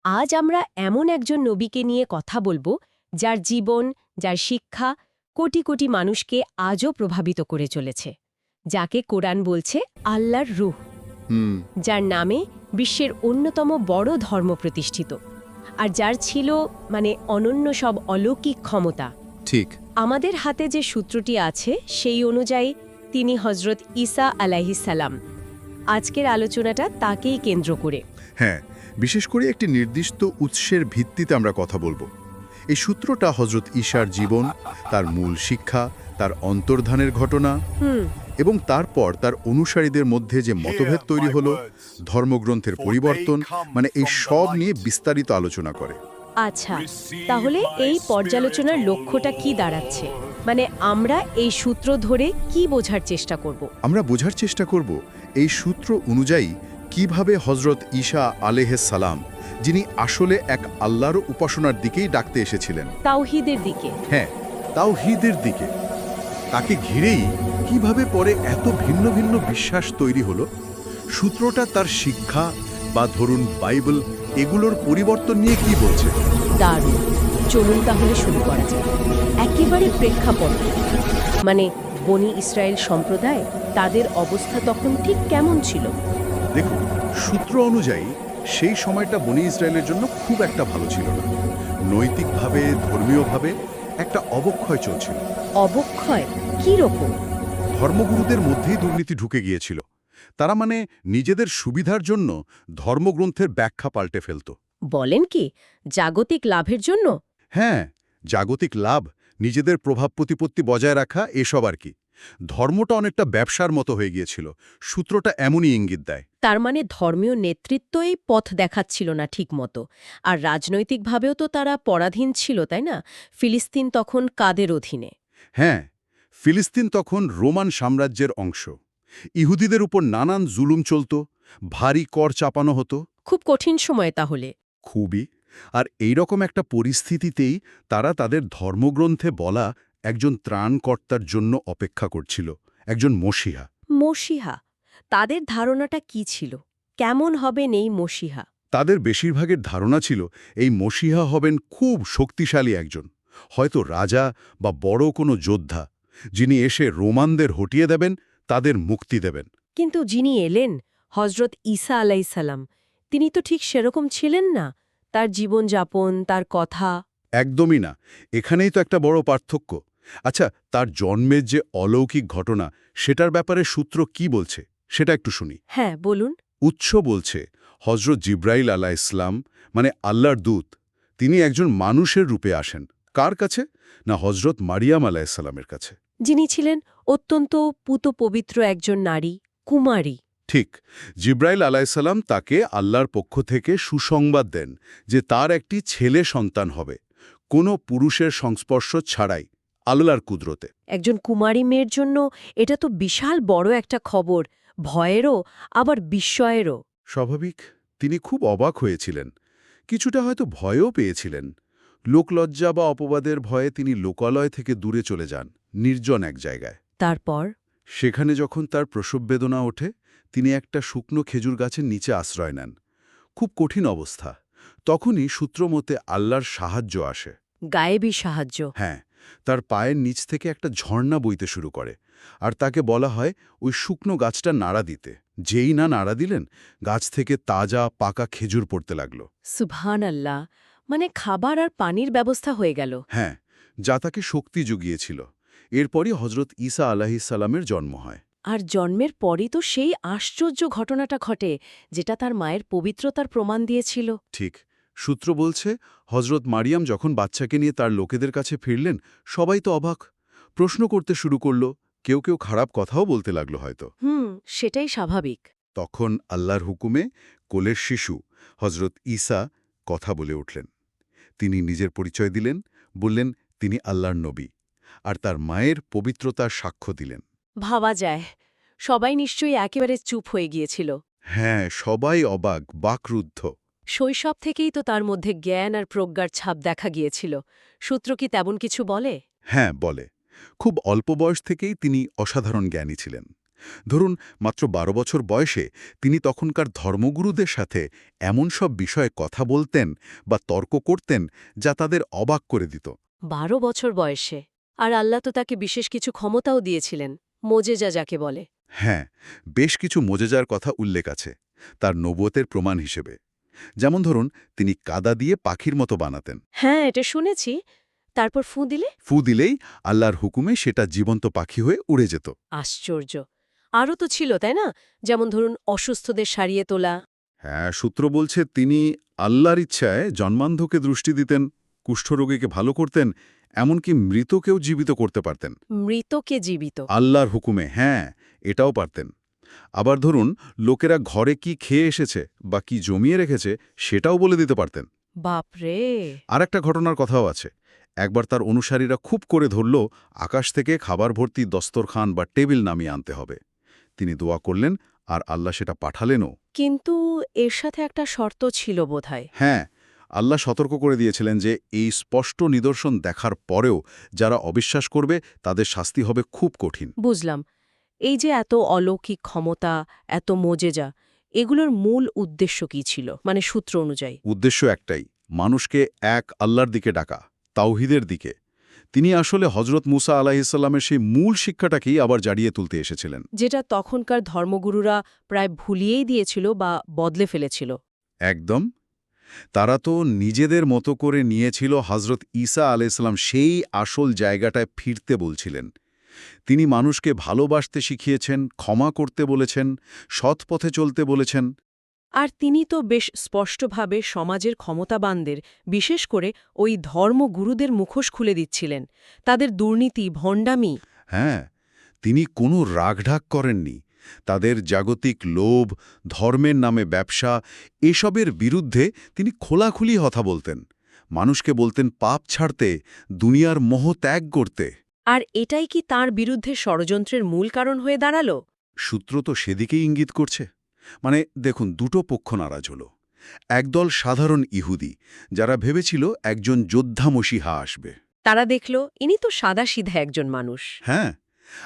আজ আমরা এমন একজন নবীকে নিয়ে কথা বলবো যার জীবন, যার শিক্ষা কোটি কোটি মানুষকে আজও প্রভাবিত করে চলেছে, যাকে কোরআন বলছে আল্লাহর রূহ, হুম। যার নামে বিশ্বের অন্যতম বড় ধর্ম প্রতিষ্ঠিত, আর যার ছিল অনন্য সব অলৌকিক ক্ষমতা। ঠিক। আমাদের হাতে যে সূত্রটি আছে সেই অনুযায়ী তিনি হজরত ঈসা আলাইহিসসালাম। আজকের আলোচনাটা তাকেই কেন্দ্র করে। হ্যাঁ, বিশেষ করে একটি নির্দিষ্ট উৎসের ভিত্তিতে আমরা কথা বলবো। এই সূত্রটা হজরত ঈসার জীবন, তার মূল শিক্ষা, তার অন্তর্ধানের ঘটনা এবং তারপর তার অনুসারীদের মধ্যে যে মতভেদ তৈরি হলো, ধর্মগ্রন্থের পরিবর্তন, এই সব নিয়ে বিস্তারিত আলোচনা করে। আচ্ছা, তাহলে এই পর্যালোচনার লক্ষ্যটা কি দাঁড়াচ্ছে? আমরা এই সূত্র ধরে কি বোঝার চেষ্টা করব? আমরা বোঝার চেষ্টা করব এই সূত্র অনুযায়ী কিভাবে হজরত ঈসা আলাইহিস সালাম, যিনি আসলে এক আল্লাহর উপাসনার দিকেই ডাকতে এসেছিলেন, তাওহীদের দিকে। হ্যাঁ, তাওহীদের দিকে, তাকে ঘিরেই কিভাবে পরে এত ভিন্ন ভিন্ন বিশ্বাস তৈরি হলো। সূত্রটা তার শিক্ষা বা ধরুন বাইবেল, এগুলোর পরিবর্তন নিয়ে কি বলছে। দারুণ। চলুন তাহলে শুরু করা যাক। একেবারে প্রেক্ষাপট, বনি ইসরায়েল সম্প্রদায়, তাদের অবস্থা তখন ঠিক কেমন ছিল? দেখুন, সূত্র অনুযায়ী সেই সময়টা বনি ইসরায়েলের জন্য খুব একটা ভালো ছিল না। নৈতিকভাবে, ধর্মীয়ভাবে একটা অবক্ষয় চলছিল। অবক্ষয় কি রকম? ধর্মগুরুদের মধ্যেই দুর্নীতি ঢুকে গিয়েছিল। তারা নিজেদের সুবিধার জন্য ধর্মগ্রন্থের ব্যাখ্যা পাল্টে ফেলত। বলেন কি, জাগতিক লাভের জন্য? হ্যাঁ, জাগতিক লাভ, নিজেদের প্রভাব প্রতিপত্তি বজায় রাখা, এসব আর কি। ধর্মটা অনেকটা ব্যবসার মতো হয়ে গিয়েছিল। সূত্রটা এমনই ইঙ্গিত দেয়। তার ধর্মীয় নেতৃত্বই পথ দেখাচ্ছিল না ঠিক মতো। আর রাজনৈতিকভাবেও তো তারা পরাধীন ছিল, তাই না? ফিলিস্তিন তখন কাদের অধীনে? হ্যাঁ, ফিলিস্তিন তখন রোমান সাম্রাজ্যের অংশ। ইহুদিদের উপর নানান জুলুম চলত, ভারী কর চাপানো হতো। খুব কঠিন সময় তাহলে। খুবই। আর এইরকম একটা পরিস্থিতিতেই তারা তাদের ধর্মগ্রন্থে বলা একজন ত্রাণকর্তার জন্য অপেক্ষা করছিল, একজন মসিহা। মসিহা, তাদের ধারণাটা কি ছিল? কেমন হবেন এই মসিহা? তাদের বেশিরভাগের ধারণা ছিল এই মসিহা হবেন খুব শক্তিশালী একজন, হয়তো রাজা বা বড় কোনো যোদ্ধা, যিনি এসে রোমানদের হটিয়ে দেবেন, তাদের মুক্তি দেবেন। কিন্তু যিনি এলেন, হজরত ঈসা আলাইসাল্লাম, তিনি তো ঠিক সেরকম ছিলেন না। তার জীবনযাপন, তার কথা। একদমই না। এখানেই তো একটা বড় পার্থক্য। আচ্ছা, তার জন্মের যে অলৌকিক ঘটনা, সেটার ব্যাপারে সূত্র কি বলছে সেটা একটু শুনি। হ্যাঁ, বলুন। উৎস বলছে হজরত জিব্রাইল আলাইহিসসালাম, আল্লাহর দূত, তিনি একজন মানুষের রূপে আসেন। কার কাছে? না, হজরত মারিয়াম আলাইহিসসালামের কাছে, যিনি ছিলেন অত্যন্ত পবিত্র একজন নারী, কুমারী। ঠিক। জিব্রাইল আলাইহিসসালাম তাকে আল্লাহর পক্ষ থেকে সুসংবাদ দেন যে তার একটি ছেলে সন্তান হবে, কোনো পুরুষের সংস্পর্শ ছাড়াই, আল্লাহর কুদরতে। একজন কুমারী মেয়ের জন্য এটা তো বিশাল বড় একটা খবর, ভয়েরও আবার বিস্ময়েরও। স্বাভাবিক, তিনি খুব অবাক হয়েছিলেন, কিছুটা হয়তো ভয়ও পেয়েছিলেন। লোকলজ্জা বা অপবাদের ভয়ে তিনি লোকালয় থেকে দূরে চলে যান, নির্জন এক জায়গায়। তারপর? সেখানে যখন তার প্রসব বেদনা ওঠে, তিনি একটা শুকনো খেজুর গাছের নিচে আশ্রয় নেন। খুব কঠিন অবস্থা। তখনই সূত্রমতে আল্লাহর সাহায্য আসে। গায়েবী সাহায্য? হ্যাঁ, তার পায়ের নিচ থেকে একটা ঝর্ণা বইতে শুরু করে, আর তাকে বলা হয় ওই শুকনো গাছটা নাড়া দিতে। যেই না নাড়া দিলেন, গাছ থেকে তাজা পাকা খেজুর পড়তে লাগল। সুবহানাল্লাহ! খাবার আর পানির ব্যবস্থা হয়ে গেল। হ্যাঁ, যা তাকে শক্তি জুগিয়েছিল। এরপরই হজরত ঈসা আলাইহিসসালামের জন্ম হয়। আর জন্মের পরই তো সেই আশ্চর্য ঘটনাটা ঘটে, যেটা তার মায়ের পবিত্রতার প্রমাণ দিয়েছিল। ঠিক। সূত্র বলছে হজরত মারিয়াম যখন বাচ্চাকে নিয়ে তার লোকেদের কাছে ফিরলেন, সবাই তো অবাক, প্রশ্ন করতে শুরু করল, কেউ কেউ খারাপ কথাও বলতে লাগলো হয়তো। সেটাই স্বাভাবিক। তখন আল্লাহর হুকুমে কোলের শিশু হজরত ঈসা কথা বলে উঠলেন। তিনি নিজের পরিচয় দিলেন, বললেন তিনি আল্লাহর নবী, আর তার মায়ের পবিত্রতার সাক্ষ্য দিলেন। ভাবা যায়, সবাই নিশ্চয়ই একেবারে চুপ হয়ে গিয়েছিল। হ্যাঁ, সবাই অবাক, বাকরুদ্ধ। শৈশব থেকেই তো তার মধ্যে জ্ঞান আর প্রজ্ঞার ছাপ দেখা গিয়েছিল। সূত্র কি তেমন কিছু বলে? হ্যাঁ, বলে। খুব অল্প বয়স থেকেই তিনি অসাধারণ জ্ঞানী ছিলেন। ধরুন মাত্র ১২ বছর বয়সে তিনি তখনকার ধর্মগুরুদের সাথে এমন সব বিষয়ে কথা বলতেন বা তর্ক করতেন যা তাদের অবাক করে দিত। ১২ বছর বয়সে। আর আল্লাহ তো তাকে বিশেষ কিছু ক্ষমতাও দিয়েছিলেন, মোজেজা যাকে বলে। হ্যাঁ, বেশ কিছু মোজেজার কথা উল্লেখ আছে তার নবুয়তের প্রমাণ হিসেবে। যেমন ধরুন, তিনি কাদা দিয়ে পাখির মতো বানাতেন। হ্যাঁ, এটা শুনেছি। তারপর ফু দিলে? ফু দিলেই আল্লাহর হুকুমে সেটা জীবন্ত পাখি হয়ে উড়ে যেত। আশ্চর্য। আরও তো ছিল, তাই না? যেমন ধরুন অসুস্থদের সারিয়ে তোলা। হ্যাঁ, সূত্র বলছে তিনি আল্লাহর ইচ্ছায় জন্মান্ধকে দৃষ্টি দিতেন, কুষ্ঠরোগীকে ভালো করতেন, এমনকি মৃতকেও জীবিত করতে পারতেন। মৃতকে জীবিত? আল্লাহর হুকুমে, হ্যাঁ, এটাও পারতেন। আবার ধরুন, লোকেরা ঘরে কি খেয়ে এসেছে বা কি জমিয়ে রেখেছে সেটাও বলে দিতে পারতেন। বাপরে! আর একটা ঘটনার কথাও আছে। একবার তার অনুসারীরা খুব করে ধরল আকাশ থেকে খাবার ভর্তি দস্তরখান বা টেবিল নামিয়ে আনতে হবে। তিনি দোয়া করলেন আর আল্লাহ সেটা পাঠালেনও। কিন্তু এর সাথে একটা শর্ত ছিল বোধহয়। হ্যাঁ, আল্লাহ সতর্ক করে দিয়েছিলেন যে এই স্পষ্ট নিদর্শন দেখার পরেও যারা অবিশ্বাস করবে তাদের শাস্তি হবে খুব কঠিন। বুঝলাম। এই যে এত অলৌকিক ক্ষমতা, এত মোজেজা, এগুলোর মূল উদ্দেশ্য কী ছিল, মানে সূত্র অনুযায়ী? উদ্দেশ্য একটাই, মানুষকে এক আল্লাহর দিকে ডাকা, তাওহীদের দিকে। তিনি আসলে হজরত মুসা আলাইহিসসালামের সেই মূল শিক্ষাটাকেই আবার জারিয়ে তুলতে এসেছিলেন। যেটা তখনকার ধর্মগুরুরা প্রায় ভুলিয়েই দিয়েছিল বা বদলে ফেলেছিল। একদম। তারা তো নিজেদের মতো করে নিয়েছিল হজরত ঈসা আলাইহিসসালাম সেই আসল জায়গাটায় ফিরতে বলছিলেন। তিনি মানুষকে ভালোবাসতে শিখিয়েছেন, ক্ষমা করতে বলেছেন, সৎ পথে চলতে বলেছেন। আর তিনি তো বেশ স্পষ্টভাবে সমাজের ক্ষমতাবানদের, বিশেষ করে ওই ধর্মগুরুদের মুখোশ খুলে দিচ্ছিলেন, তাদের দুর্নীতি, ভণ্ডামি। হ্যাঁ, তিনি কোনো রাগঢাক করেননি। তাদের জাগতিক লোভ, ধর্মের নামে ব্যবসা, এসবের বিরুদ্ধে তিনি খোলাখুলি কথা বলতেন। মানুষকে বলতেন পাপ ছাড়তে, দুনিয়ার মোহ ত্যাগ করতে। আর এটাই কি তার বিরুদ্ধে ষড়যন্ত্রের মূল কারণ হয়ে দাঁড়ালো? সূত্র তো সেদিকেই ইঙ্গিত করছে। মানে দেখুন, দুটো পক্ষ নারাজ হল। একদল সাধারণ ইহুদি, যারা ভেবেছিল একজন যোদ্ধা মসিহা আসবে। তারা দেখল ইনি তো সাদাসিধা একজন মানুষ। হ্যাঁ,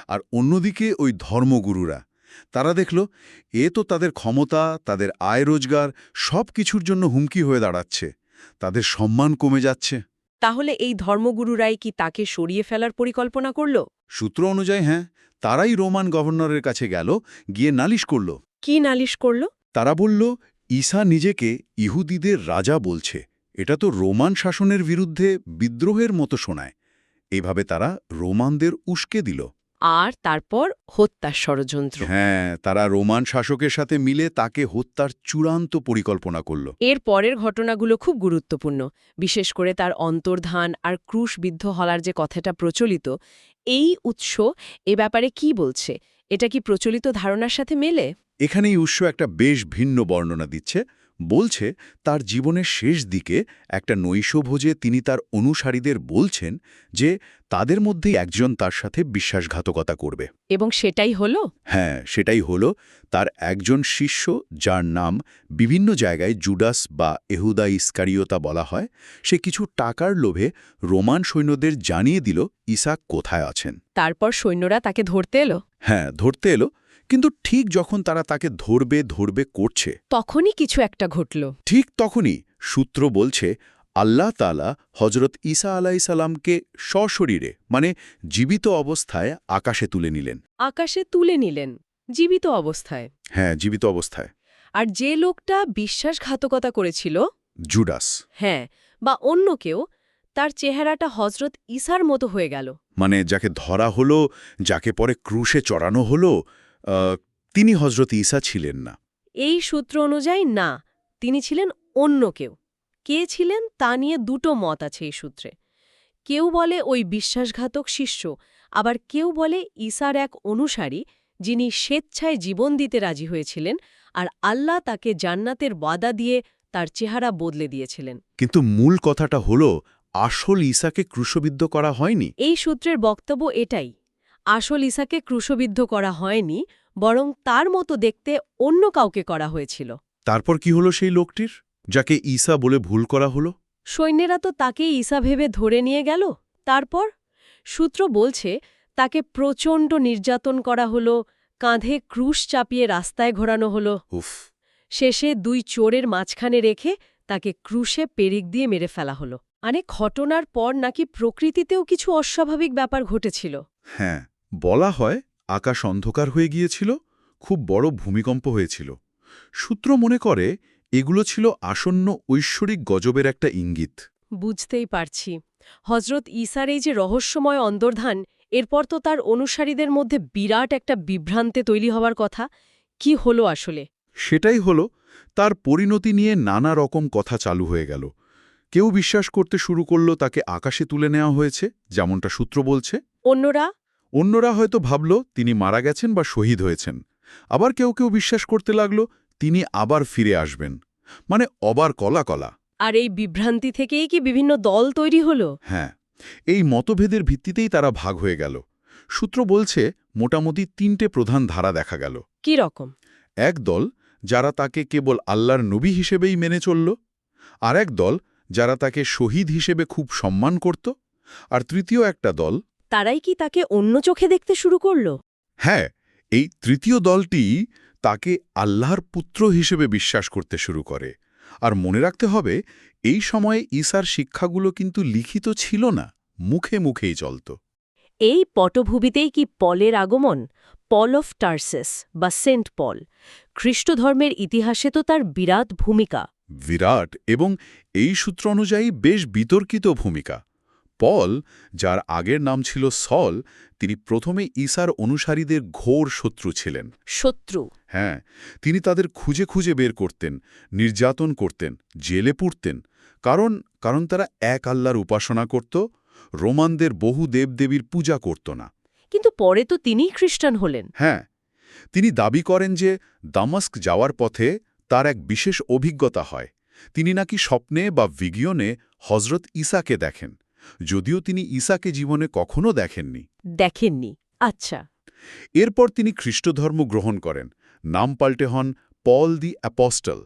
আর অন্যদিকে ওই ধর্মগুরুরা, তারা দেখল এ তো তাদের ক্ষমতা, তাদের আয় রোজগার সব কিছুর জন্য হুমকি হয়ে দাঁড়াচ্ছে। তাদের সম্মান কমে যাচ্ছে। তাহলে এই ধর্মগুরুরাই কি তাকে সরিয়ে ফেলার পরিকল্পনা করল? সূত্র অনুযায়ী হ্যাঁ, তারাই রোমান গভর্নরের কাছে গেল, গিয়ে নালিশ করল। কি নালিশ করল? তারা বলল, ঈসা নিজেকে ইহুদিদের রাজা বলছে, এটা তো রোমান শাসনের বিরুদ্ধে বিদ্রোহের মতো শোনায়। এভাবে তারা রোমানদের উস্কে দিল। আর তারপর হত্যার ষড়যন্ত্র। হ্যাঁ, তারা রোমান শাসকের সাথে মিলে তাকে হত্যার চূড়ান্ত পরিকল্পনা করল। এর পরের ঘটনাগুলো খুব গুরুত্বপূর্ণ, বিশেষ করে তার অন্তর্ধান আর ক্রুশবিদ্ধ হলার যে কথাটা প্রচলিত, এই উৎস এ ব্যাপারে কি বলছে? এটা কি প্রচলিত ধারণার সাথে মেলে? এখানেই উৎস একটা বেশ ভিন্ন বর্ণনা দিচ্ছে। বলছে তার জীবনের শেষ দিকে একটা নৈশভোজে তিনি তার অনুসারীদের বলছেন যে তাদের মধ্যেই একজন তার সাথে বিশ্বাসঘাতকতা করবে। এবং সেটাই হলো? হ্যাঁ, সেটাই হলো। তার একজন শিষ্য, যার নাম বিভিন্ন জায়গায় জুডাস বা এহুদা ইস্কারিওতা বলা হয়, সে কিছু টাকার লোভে রোমান সৈন্যদের জানিয়ে দিল ঈসা কোথায় আছেন। তারপর সৈন্যরা তাকে ধরতে এলো? হ্যাঁ, ধরতে এলো। কিন্তু ঠিক যখন তারা তাকে ধরবে করছে, তখনই কিছু একটা ঘটল। ঠিক তখনই সূত্র বলছে আল্লাহ তাআলা হজরত ঈসা আলাইহিসসালামকে সশরীরে, মানে জীবিত অবস্থায় আকাশে তুলে নিলেন। আকাশে তুলে নিলেন জীবিত অবস্থায়? হ্যাঁ, জীবিত অবস্থায়। আর যে লোকটা বিশ্বাসঘাতকতা করেছিল, জুডাস, হ্যাঁ, বা অন্য কেউ, তার চেহারাটা হজরত ঈসার মতো হয়ে গেল। মানে যাকে ধরা হলো, যাকে পরে ক্রুশে চড়ানো হলো, তিনি হজরত ঈসা ছিলেন না। এই সূত্র অনুযায়ী না, তিনি ছিলেন অন্য কেউ। কে ছিলেন তা নিয়ে দুটো মত আছে এই সূত্রে। কেউ বলে ওই বিশ্বাসঘাতক শিষ্য, আবার কেউ বলে ঈসার এক অনুসারী, যিনি স্বেচ্ছায় জীবন দিতে রাজি হয়েছিলেন, আর আল্লাহ তাকে জান্নাতের ওয়াদা দিয়ে তার চেহারা বদলে দিয়েছিলেন। কিন্তু মূল কথাটা হলো আসল ঈসাকে ক্রুশবিদ্ধ করা হয়নি। এই সূত্রের বক্তব্য এটাই, আসল ঈসাকে ক্রুশবিদ্ধ করা হয়নি, বরং তার মতো দেখতে অন্য কাউকে করা হয়েছিল। তারপর কি হলো সেই লোকটির, যাকে ঈসা বলে ভুল করা হলো? সৈন্যেরা তো তাকে ঈসা ভেবে ধরে নিয়ে গেল। তারপর সূত্র বলছে তাকে প্রচণ্ড নির্যাতন করা হলো, কাঁধে ক্রুশ চাপিয়ে রাস্তায় ঘোরানো হলো। উফ। শেষে 2 চোরের মাঝখানে রেখে তাকে ক্রুশে পেরেক দিয়ে মেরে ফেলা হলো। ঘটনার পর নাকি প্রকৃতিতেও কিছু অস্বাভাবিক ব্যাপার ঘটেছিল। হ্যাঁ, বলা হয় আকাশ অন্ধকার হয়ে গিয়েছিল, খুব বড় ভূমিকম্প হয়েছিল। সূত্র মনে করে এগুলো ছিল আসন্ন ঐশ্বরিক গজবের একটা ইঙ্গিত। বুঝতেই পারছি। হজরত ঈসার এই যে রহস্যময় অন্তর্ধান, এরপর তো তার অনুসারীদের মধ্যে বিরাট একটা বিভ্রান্তি তৈরি হওয়ার কথা। কি হলো আসলে? সেটাই হলো, তার পরিণতি নিয়ে নানা রকম কথা চালু হয়ে গেল। কেউ বিশ্বাস করতে শুরু করল তাকে আকাশে তুলে নেওয়া হয়েছে, যেমনটা সূত্র বলছে। অন্যরা হয়তো ভাবল তিনি মারা গেছেন বা শহীদ হয়েছেন। আবার কেউ কেউ বিশ্বাস করতে লাগল তিনি আবার ফিরে আসবেন। মানে অবার কলা কলা। আর এই বিভ্রান্তি থেকেই কি বিভিন্ন দল তৈরি হলো? হ্যাঁ, এই মতভেদের ভিত্তিতেই তারা ভাগ হয়ে গেল। সূত্র বলছে মোটামুটি 3টে প্রধান ধারা দেখা গেল। কি রকম? এক দল যারা তাকে কেবল আল্লাহর নবী হিসেবেই মেনে চলল, আর এক দল যারা তাকে শহীদ হিসেবে খুব সম্মান করত, আর তৃতীয় একটা দল। তারাই কি তাকে অন্য চোখে দেখতে শুরু করল? হ্যাঁ, এই তৃতীয় দলটি তাকে আল্লাহর পুত্র হিসেবে বিশ্বাস করতে শুরু করে। আর মনে রাখতে হবে, এই সময়ে ঈসার শিক্ষাগুলো কিন্তু লিখিত ছিল না, মুখে মুখেই চলত। এই পটভূমিতেই কি পলের আগমন? পল অফ টার্সেস বা সেন্ট পল। খ্রিস্টধর্মের ইতিহাসে তো তার বিরাট ভূমিকা। বিরাট, এবং এই সূত্র অনুযায়ী বেশ বিতর্কিত ভূমিকা। পল, যার আগের নাম ছিল সল, তিনি প্রথমে ঈসার অনুসারীদের ঘোর শত্রু ছিলেন। শত্রু? হ্যাঁ, তিনি তাদের খুঁজে খুঁজে বের করতেন, নির্যাতন করতেন, জেলে পুরতেন। কারণ তারা এক আল্লাহর উপাসনা করত, রোমানদের বহু দেবদেবীর পূজা করত না। কিন্তু পরে তো তিনিই খ্রিস্টান হলেন। হ্যাঁ, তিনি দাবি করেন যে দামাস্ক যাওয়ার পথে তার এক বিশেষ অভিজ্ঞতা হয়। তিনি নাকি স্বপ্নে বা ভিগিয়নে হজরত ঈসাকে দেখেন, যদিও তিনি ঈসাকে জীবনে কখনো দেখেননি। আচ্ছা। এরপর তিনি খ্রিস্টধর্ম গ্রহণ করেন, নাম পাল্টে হন পল দি অ্যাপস্টল।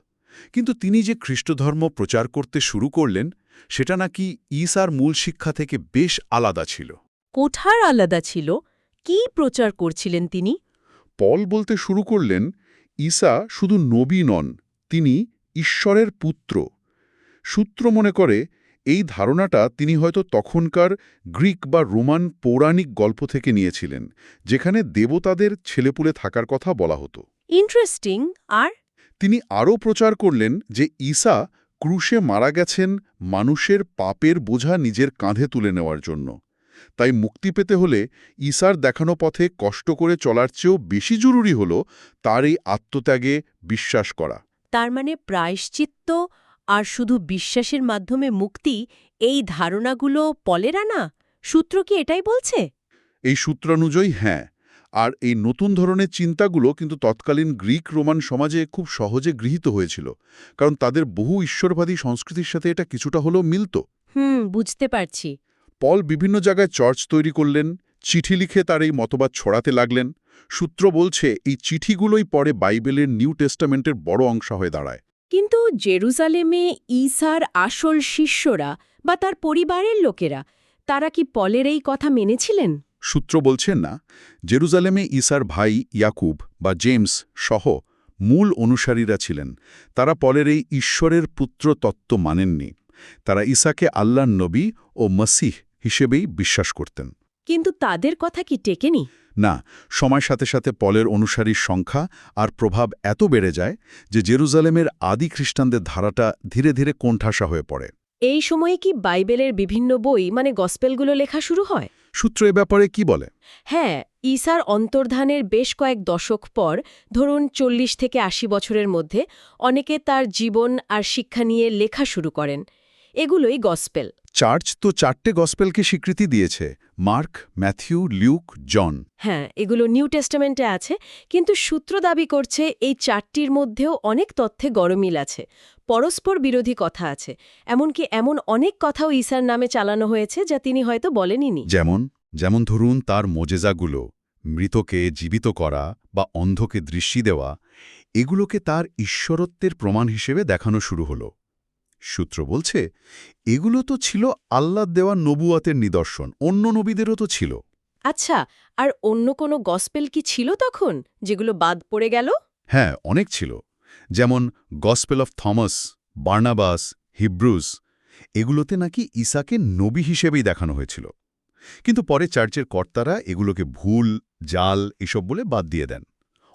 কিন্তু তিনি যে খ্রিস্টধর্ম প্রচার করতে শুরু করলেন, সেটা নাকি ঈসার মূল শিক্ষা থেকে বেশ আলাদা ছিল। কোঠার আলাদা ছিল? কি প্রচার করছিলেন তিনি? পল বলতে শুরু করলেন, ঈসা শুধু নবী নন, তিনি ঈশ্বরের পুত্র। সূত্র মনে করে এই ধারণাটা তিনি হয়তো তখনকার গ্রিক বা রোমান পৌরাণিক গল্প থেকে নিয়েছিলেন, যেখানে দেবতাদের ছেলেপুলে থাকার কথা বলা হতো। ইন্টারেস্টিং। আর তিনি আরও প্রচার করলেন যে ঈসা ক্রুশে মারা গেছেন মানুষের পাপের বোঝা নিজের কাঁধে তুলে নেওয়ার জন্য। তাই মুক্তি পেতে হলে ঈসার দেখানো পথে কষ্ট করে চলার চেয়েও বেশি জরুরি হল তার এই আত্মত্যাগে বিশ্বাস করা। তার মানে প্রায়শ্চিত্ত আর শুধু বিশ্বাসের মাধ্যমে মুক্তি, এই ধারণাগুলো পলের আনা? সূত্র কি এটাই বলছে? এই সূত্রানুযায়ী হ্যাঁ। আর এই নতুন ধরনের চিন্তাগুলো কিন্তু তৎকালীন গ্রিক রোমান সমাজে খুব সহজে গৃহীত হয়েছিল, কারণ তাদের বহু ঈশ্বরবাদী সংস্কৃতির সাথে এটা কিছুটা হলেও মিলত। বুঝতে পারছি। পল বিভিন্ন জায়গায় চার্চ তৈরি করলেন, চিঠি লিখে তার এই মতবাদ ছড়াতে লাগলেন। সূত্র বলছে এই চিঠিগুলোই পরে বাইবেলের নিউ টেস্টামেন্টের বড় অংশ হয়ে দাঁড়ায়। কিন্তু জেরুজালেমে ঈসার আসল শিষ্যরা বা তার পরিবারের লোকেরা, তারা কি পলের এই কথা মেনেছিলেন? সূত্র বলছেন না। জেরুজালেমে ঈসার ভাই ইয়াকুব বা জেমস সহ মূল অনুসারীরা ছিলেন। তারা পলের এই ঈশ্বরের পুত্র তত্ত্ব মানেননি। তারা ঈসাকে আল্লাহর নবী ও মসিহ হিসেবেই বিশ্বাস করতেন। কিন্তু তাদের কথা কি টেকেনি? না, সময়ের সাথে সাথে পলের অনুসারীর সংখ্যা আর প্রভাব এত বেড়ে যায় যে জেরুজালেমের আদি খ্রিস্টানদের ধারাটা ধীরে ধীরে কোণঠাসা হয়ে পড়ে। এই সময়ে কি বাইবেলের বিভিন্ন বই মানে গসপেলগুলো লেখা শুরু হয়? সূত্র এ ব্যাপারে কি বলে? হ্যাঁ, ঈসার অন্তর্ধানের বেশ কয়েক দশক পর, ধরুন 40 থেকে 80 বছরের মধ্যে, অনেকে তার জীবন আর শিক্ষা নিয়ে লেখা শুরু করেন। এগুলোই গসপেল। চার্চ তো 4টে গসপেলকে স্বীকৃতি দিয়েছে: মার্ক, ম্যাথিউ, লিউক, জন। হ্যাঁ, এগুলো নিউ টেস্টামেন্টে আছে, কিন্তু সূত্র দাবি করছে এই 4টির মধ্যেও অনেক তথ্যে গরমিল আছে, পরস্পর বিরোধী কথা আছে। এমনকি এমন অনেক কথাও ঈসার নামে চালানো হয়েছে যা তিনি হয়তো বলেনইনি। যেমন ধরুন তার মোজেজাগুলো, মৃতকে জীবিত করা বা অন্ধকে দৃষ্টি দেওয়া, এগুলোকে তার ঈশ্বরত্বের প্রমাণ হিসেবে দেখানো শুরু হলো। সূত্র বলছে এগুলো তো ছিল আল্লাহর দেওয়া নবুয়াতের নিদর্শন, অন্য নবীদেরও তো ছিল। আচ্ছা, আর অন্য কোনো গসপেল কি ছিল তখন যেগুলো বাদ পড়ে গেল? হ্যাঁ, অনেক ছিল। যেমন গসপেল অফ থমাস, বার্নাবাস, হিব্রুস, এগুলোতে নাকি ঈসাকে নবী হিসেবেই দেখানো হয়েছিল। কিন্তু পরে চার্চের কর্তারা এগুলোকে ভুল, জাল এসব বলে বাদ দিয়ে দেন।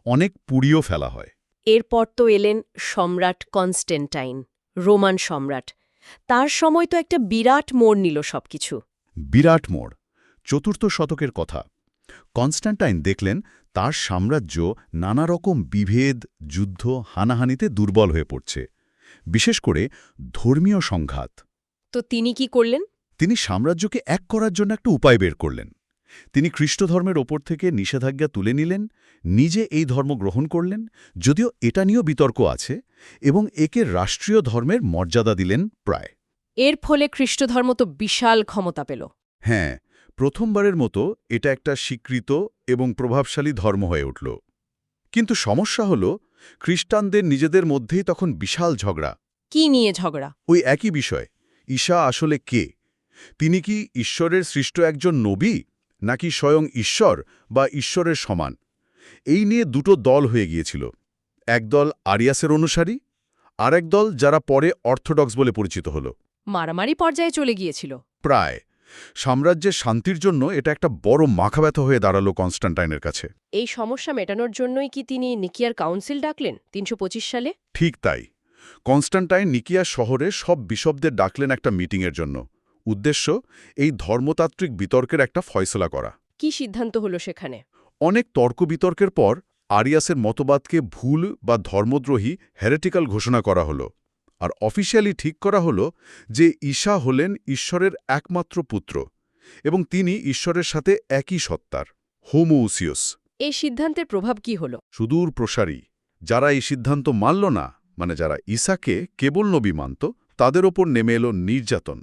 অনেক পুড়িয়েও ফেলা হয়। এরপর তো এলেন সম্রাট কনস্ট্যান্টাইন, রোমান সম্রাট। তার সময় তো একটা বিরাট মোড় নিল সবকিছু। বিরাট মোড়, ৪র্থ শতকের কথা। কনস্ট্যান্টাইন দেখলেন তার সাম্রাজ্য নানা রকম বিভেদ, যুদ্ধ, হানাহানিতে দুর্বল হয়ে পড়ছে, বিশেষ করে ধর্মীয় সংঘাত। তো তিনি কি করলেন? তিনি সাম্রাজ্যকে এক করার জন্য একটা উপায় বের করলেন। তিনি খ্রিস্ট ধর্মের ওপর থেকে নিষেধাজ্ঞা তুলে নিলেন, নিজে এই ধর্ম গ্রহণ করলেন, যদিও এটা নিয়েও বিতর্ক আছে, এবং একে রাষ্ট্রীয় ধর্মের মর্যাদা দিলেন প্রায়। এর ফলে খ্রিস্টধর্ম তো বিশাল ক্ষমতা পেল। হ্যাঁ, প্রথমবারের মতো এটা একটা স্বীকৃত এবং প্রভাবশালী ধর্ম হয়ে উঠল। কিন্তু সমস্যা হল, খ্রিস্টানদের নিজেদের মধ্যেই তখন বিশাল ঝগড়া। কি নিয়ে ঝগড়া? ওই একই বিষয়, ঈসা আসলে কে? তিনি কি ঈশ্বরের সৃষ্ট একজন নবী, নাকি স্বয়ং ঈশ্বর বা ঈশ্বরের সমান? এই নিয়ে দুটো দল হয়ে গিয়েছিল। একদল আরিয়াসের অনুসারী, আর একদল যারা পরে অর্থোডক্স বলে পরিচিত হল। মারামারি পর্যায়ে চলে গিয়েছিল। প্রায়। সাম্রাজ্যের শান্তির জন্য এটা একটা বড় মাথাব্যথা হয়ে দাঁড়ালো কনস্ট্যান্টাইনের কাছে। এই সমস্যা মেটানোর জন্যই কি তিনি নিকিয়ার কাউন্সিল ডাকলেন ৩২৫ সালে? ঠিক তাই। কনস্ট্যান্টাইন নিকিয়া শহরে সব বিশপদের ডাকলেন একটা মিটিংয়ের জন্য। উদ্দেশ্য, এই ধর্মতাত্ত্বিক বিতর্কের একটা ফয়সলা করা। কি সিদ্ধান্ত হলো সেখানে? অনেক তর্ক বিতর্কের পর আরিয়াসের মতবাদকে ভুল বা ধর্মদ্রোহী হেরেটিক্যাল ঘোষণা করা হলো। আর অফিসিয়ালি ঠিক করা হলো যে ঈসা হলেন ঈশ্বরের একমাত্র পুত্র, এবং তিনি ঈশ্বরের সাথে একই সত্তার, হোমোউসিয়াস। এই সিদ্ধান্তের প্রভাব কি হলো? সুদূর প্রসারী। যারা এই সিদ্ধান্ত মানল না, মানে যারা ঈসাকে কেবল নবী মানত, তাদের ওপর নেমে এলো নির্যাতন।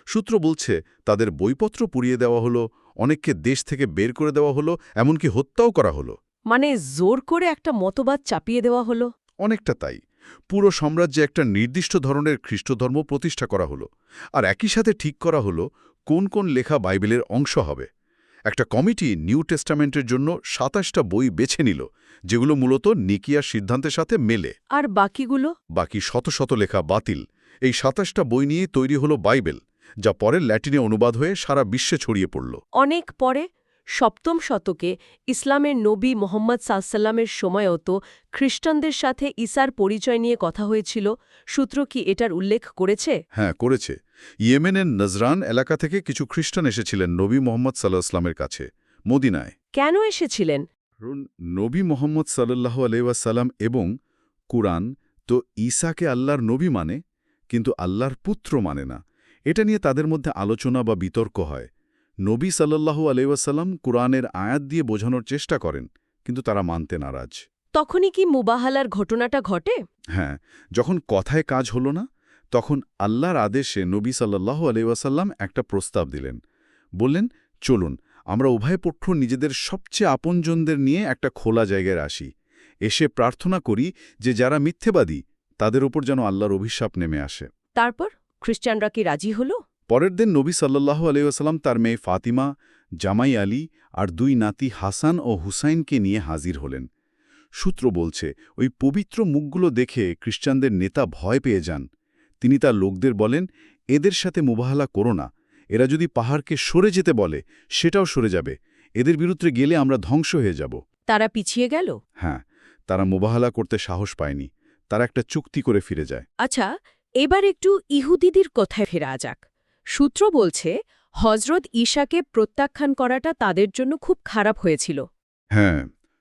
সূত্র বলছে তাদের বইপত্র পুড়িয়ে দেওয়া হলো, অনেককে দেশ থেকে বের করে দেওয়া হলো, এমনকি হত্যাও করা হলো। মানে জোর করে একটা মতবাদ চাপিয়ে দেওয়া হলো। অনেকটা তাই। পুরো সাম্রাজ্যে একটা নির্দিষ্ট ধরনের খ্রিস্টধর্ম প্রতিষ্ঠা করা হলো, আর একই সাথে ঠিক করা হলো কোন কোন লেখা বাইবেলের অংশ হবে। একটা কমিটি নিউ টেস্টামেন্টের জন্য ২৭টা বই বেছে নিল, যেগুলো মূলত নিকিয়ার সিদ্ধান্তের সাথে মেলে। আর বাকিগুলো? বাকি শত শত লেখা বাতিল। এই ২৭টা বই নিয়েই তৈরি হলো বাইবেল, যা পরে ল্যাটিনে অনুবাদ হয়ে সারা বিশ্বে ছড়িয়ে পড়ল। অনেক পরে ৭ম শতকে ইসলামের নবী মোহাম্মদ সাল্লামের সময়ও তো খ্রিস্টানদের সাথে ঈসার পরিচয় নিয়ে কথা হয়েছিল। সূত্র কি এটার উল্লেখ করেছে? হ্যাঁ, করেছে। ইয়েমেনের নজরান এলাকা থেকে কিছু খ্রিস্টান এসেছিলেন নবী মোহাম্মদ সাল্লামের কাছে, মদিনায়। কেন এসেছিলেন? নবী মোহাম্মদ সাল্লাল্লাহু আলাইহি ওয়াসাল্লাম এবং কুরআন তো ঈসাকে আল্লাহর নবী মানে, কিন্তু আল্লাহর পুত্র মানে না। এটা নিয়ে তাদের মধ্যে আলোচনা বা বিতর্ক হয়। নবী সাল্লাল্লাহু আলাইহি ওয়াসাল্লাম কুরআনের আয়াত দিয়ে বোঝানোর চেষ্টা করেন, কিন্তু তারা মানতে নারাজ। তখনই কি মুবাহালার ঘটনাটা ঘটে? হ্যাঁ, যখন কথায় কাজ হলো না, তখন আল্লাহর আদেশে নবী সাল্লাল্লাহু আলাইহি ওয়াসাল্লাম একটা প্রস্তাব দিলেন। বললেন, চলুন আমরা উভয় পক্ষ নিজেদের সবচেয়ে আপনজনদের নিয়ে একটা খোলা জায়গায় আসি, এসে প্রার্থনা করি যে যারা মিথ্যেবাদী তাদের ওপর যেন আল্লাহর অভিশাপ নেমে আসে। তারপর খ্রিস্টানরা কি রাজি হলো? পরের দিন নবী সাল্লাল্লাহু আলাইহি ওয়াসাল্লাম তার মেয়ে ফাতিমা, জামাই আলী আর ২ নাতি হাসান ও হুসাইনকে নিয়ে হাজির হলেন। সূত্র বলছে ওই পবিত্র মুখগুলো দেখে খ্রিস্টানদের নেতা ভয় পেয়ে যান। তিনি তার লোকদের বলেন, এদের সাথে মুবাহালা করো না। এরা যদি পাহাড়কে সরে যেতে বলে সেটাও সরে যাবে। এদের বিরুদ্ধে গেলে আমরা ধ্বংস হয়ে যাব। তারা পিছিয়ে গেল? হ্যাঁ, তারা মুবাহালা করতে সাহস পায়নি। তারা একটা চুক্তি করে ফিরে যায়। আচ্ছা, এবার একটু ইহুদিদের কথায় ফেরা যাক। সূত্র বলছে হজরত ঈসাকে প্রত্যাখ্যান করাটা তাদের জন্য খুব খারাপ হয়েছিল। হ্যাঁ,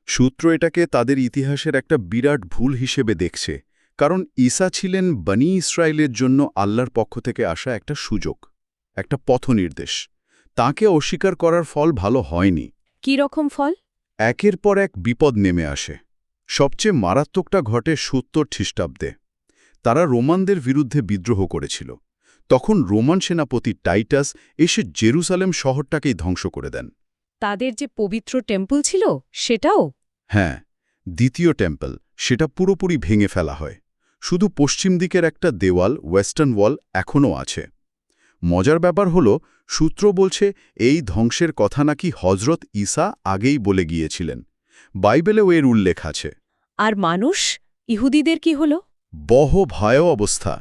সূত্র এটাকে তাদের ইতিহাসের একটা বিরাট ভুল হিসেবে দেখছে। কারণ ঈসা ছিলেন বনী ইসরায়েলের জন্য আল্লাহর পক্ষ থেকে আসা একটা সুযোগ, একটা পথনির্দেশ। তাকে অস্বীকার করার ফল ভালো হয়নি। কি রকম ফল? একের পর এক বিপদ নেমে আসে। সবচেয়ে মারাত্মকটা ঘটে ৭০ খ্রিস্টাব্দে। তারা রোমানদের বিরুদ্ধে বিদ্রোহ করেছিল। তখন রোমান সেনাপতি টাইটাস এসে জেরুসালেম শহরটাকেই ধ্বংস করে দেন। তাদের যে পবিত্র টেম্পল ছিল সেটাও? হ্যাঁ, দ্বিতীয় টেম্পল, সেটা পুরোপুরি ভেঙে ফেলা হয়। শুধু পশ্চিম দিকের একটা দেওয়াল, ওয়েস্টার্ন ওয়াল, এখনও আছে। মজার ব্যাপার হলো সূত্র বলছে এই ধ্বংসের কথা নাকি হজরত ঈসা আগেই বলে গিয়েছিলেন। বাইবেলেও এর উল্লেখ আছে। আর মানুষ, ইহুদিদের কি হলো? ভয়াবহ অবস্থা।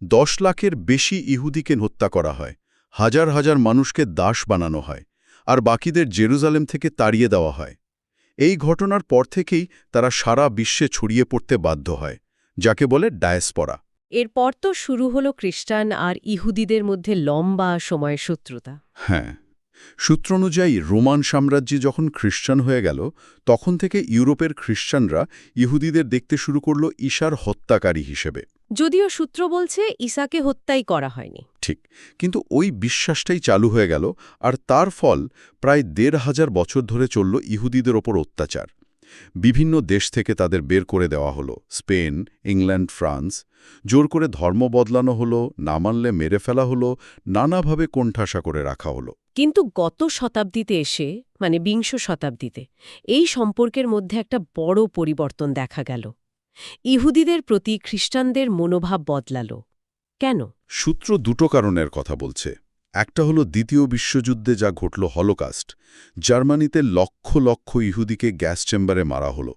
10 লাখের বেশি ইহুদিকে হত্যা করা হয়, হাজার হাজার মানুষকে দাস বানানো হয়, আর বাকিদের জেরুজালেম থেকে তাড়িয়ে দেওয়া হয়। এই ঘটনার পর থেকেই তারা সারা বিশ্বে ছড়িয়ে পড়তে বাধ্য হয়, যাকে বলে ডায়াসপরা। এরপর তো শুরু হলো খ্রিস্টান আর ইহুদিদের মধ্যে লম্বা সময়ের শত্রুতা। হ্যাঁ, সূত্র অনুযায়ী রোমান সাম্রাজ্য যখন খ্রিস্টান হয়ে গেল, তখন থেকে ইউরোপের খ্রিস্টানরা ইহুদিদের দেখতে শুরু করল ঈসার হত্যাকারী হিসেবে। যদিও সূত্র বলছে ঈসাকে হত্যাই করা হয়নি। ঠিক, কিন্তু ওই বিশ্বাসটাই চালু হয়ে গেল, আর তার ফল প্রায় ১৫০০ বছর ধরে চলল ইহুদিদের ওপর অত্যাচার। বিভিন্ন দেশ থেকে তাদের বের করে দেওয়া হলো, স্পেন, ইংল্যান্ড, ফ্রান্স। জোর করে ধর্ম বদলানো হলো, না মানলে মেরে ফেলা হলো, নানাভাবে কোণঠাসা করে রাখা হলো। কিন্তু গত শতাব্দীতে এসে, মানে বিংশ শতাব্দীতে, এই সম্পর্কের মধ্যে একটা বড় পরিবর্তন দেখা গেল। ইহুদিদের প্রতি খ্রিস্টানদের মনোভাব বদলালো। কেন? সূত্র দুটো কারণের কথা বলছে। একটা হলো দ্বিতীয় বিশ্বযুদ্ধে যা ঘটল, হলোকাস্ট। জার্মানিতে লক্ষ লক্ষ ইহুদিকে গ্যাস চেম্বারে মারা হলো।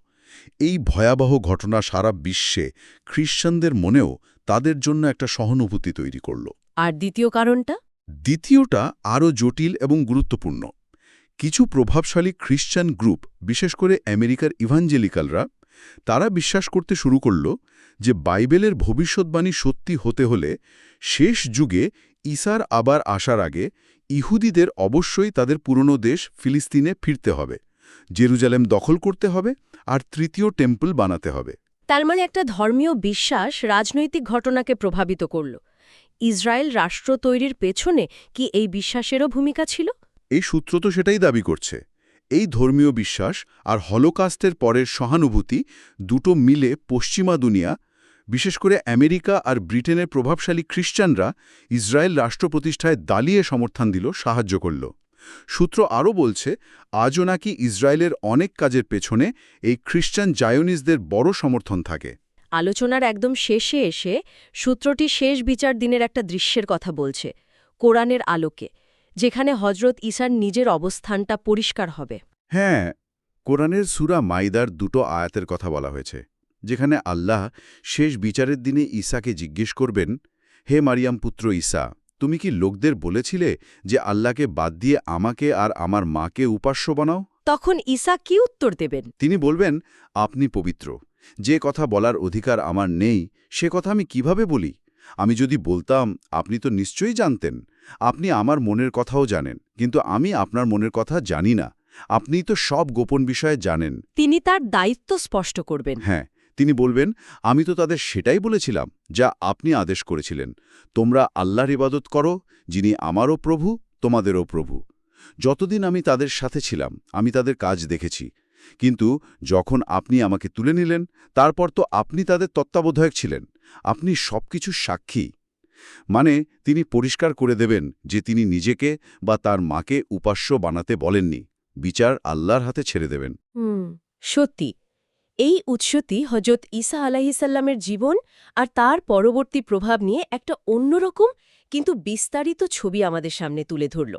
এই ভয়াবহ ঘটনা সারা বিশ্বে খ্রিস্টানদের মনেও তাদের জন্য একটা সহানুভূতি তৈরি করল। আর দ্বিতীয় কারণটা? দ্বিতীয়টা আরও জটিল এবং গুরুত্বপূর্ণ। কিছু প্রভাবশালী খ্রিস্টান গ্রুপ, বিশেষ করে আমেরিকার ইভাঞ্জেলিক্যালরা, তারা বিশ্বাস করতে শুরু করল যে বাইবেলের ভবিষ্যৎবাণী সত্যি হতে হলে শেষ যুগে ঈসার আবার আসার আগে ইহুদিদের অবশ্যই তাদের পুরনো দেশ ফিলিস্তিনে ফিরতে হবে, জেরুজালেম দখল করতে হবে, আর তৃতীয় টেম্পল বানাতে হবে। তার মানে একটা ধর্মীয় বিশ্বাস রাজনৈতিক ঘটনাকে প্রভাবিত করল। ইসরায়েল রাষ্ট্র তৈরির পেছনে কি এই বিশ্বাসেরও ভূমিকা ছিল? এই সূত্র তো সেটাই দাবি করছে। এই ধর্মীয় বিশ্বাস আর হলোকাস্টের পরের সহানুভূতি দুটো মিলে পশ্চিমা দুনিয়া, বিশেষ করে আমেরিকা আর ব্রিটেনের প্রভাবশালী খ্রিস্টানরা ইসরায়েল রাষ্ট্র প্রতিষ্ঠায় দালিয়ে সমর্থন দিল, সাহায্য করল। সূত্র আরও বলছে, আজও নাকি ইসরায়েলের অনেক কাজের পেছনে এই খ্রিস্টান জায়োনিস্টদের বড় সমর্থন থাকে। আলোচনার একদম শেষে এসে সূত্রটি শেষ বিচার দিনের একটা দৃশ্যের কথা বলছে, কোরআনের আলোকে, যেখানে হজরত ঈসার নিজের অবস্থানটা পরিষ্কার হবে। হ্যাঁ, কোরআনের সূরা মাইদার দুটো আয়াতের কথা বলা হয়েছে, যেখানে আল্লাহ শেষ বিচারের দিনে ঈসাকে জিজ্ঞেস করবেন, হে মারিয়াম পুত্র ঈসা, তুমি কি লোকদের বলেছিলে যে আল্লাহকে বাদ দিয়ে আমাকে আর আমার মাকে উপাস্য বানাও? তখন ঈসা কি উত্তর দেবেন? তিনি বলবেন, আপনি পবিত্র। যে কথা বলার অধিকার আমার নেই, সে কথা আমি কিভাবে বলি? আমি যদি বলতাম, আপনি তো নিশ্চয়ই জানতেন। আপনি আমার মনের কথাও জানেন, কিন্তু আমি আপনার মনের কথা জানি না। আপনিই তো সব গোপন বিষয়ে জানেন। তিনি তার দায়িত্ব স্পষ্ট করবেন। হ্যাঁ, তিনি বলবেন, আমি তো তাদের সেটাই বলেছিলাম যা আপনি আদেশ করেছিলেন। তোমরা আল্লাহর ইবাদত করো, যিনি আমারও প্রভু, তোমাদেরও প্রভু। যতদিন আমি তাদের সাথে ছিলাম, আমি তাদের কাজ দেখেছি। কিন্তু যখন আপনি আমাকে তুলে নিলেন, তারপর তো আপনি তাদের তত্ত্বাবধায়ক ছিলেন। আপনি সবকিছুর সাক্ষী। মানে তিনি পরিষ্কার করে দেবেন যে তিনি নিজেকে বা তার মাকে উপাস্য বানাতে বলেননি। বিচার আল্লাহর হাতে ছেড়ে দেবেন। সত্যি, এই উৎসটি হজরত ঈসা আলাইহিসাল্লামের জীবন আর তার পরবর্তী প্রভাব নিয়ে একটা অন্যরকম কিন্তু বিস্তারিত ছবি আমাদের সামনে তুলে ধরল।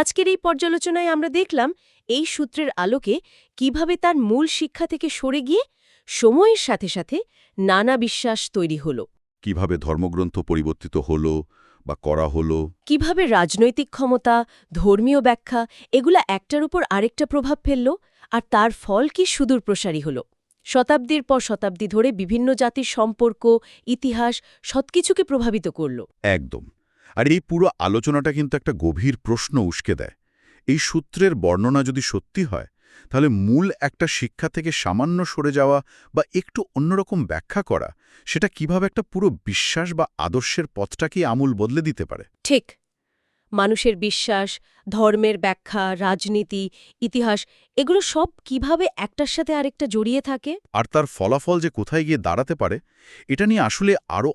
আজকের এই পর্যালোচনায় আমরা দেখলাম এই সূত্রের আলোকে কিভাবে তার মূল শিক্ষা থেকে সরে গিয়ে সময়ের সাথে সাথে নানা বিশ্বাস তৈরি হল, কিভাবে ধর্মগ্রন্থ পরিবর্তিত হলো বা করা হলো, কিভাবে রাজনৈতিক ক্ষমতা, ধর্মীয় ব্যাখ্যা এগুলা একটার উপর আরেকটা প্রভাব ফেলল, আর তার ফল কি সুদূর প্রসারী হল। শতাব্দীর পর শতাব্দী ধরে বিভিন্ন জাতির সম্পর্ক, ইতিহাস সবকিছুকে প্রভাবিত করল। একদম। আর এই পুরো আলোচনাটা কিন্তু একটা গভীর প্রশ্ন উস্কে দেয়। এই সূত্রের বর্ণনা যদি সত্যি হয়, তাহলে মূল একটা শিক্ষা থেকে সামান্য সরে যাওয়া বা একটু অন্যরকম ব্যাখ্যা করা, সেটা কিভাবে একটা পুরো বিশ্বাস বা আদর্শের পথটাকে আমূল বদলে দিতে পারে। ঠিক, মানুষের বিশ্বাস, ধর্মের ব্যাখ্যা, রাজনীতি, ইতিহাস এগুলো সব কিভাবে একটার সাথে আরেকটা জড়িয়ে থাকে, আর তার ফলাফল যে কোথায় গিয়ে দাঁড়াতে পারে, এটা নিয়ে আসলে আরও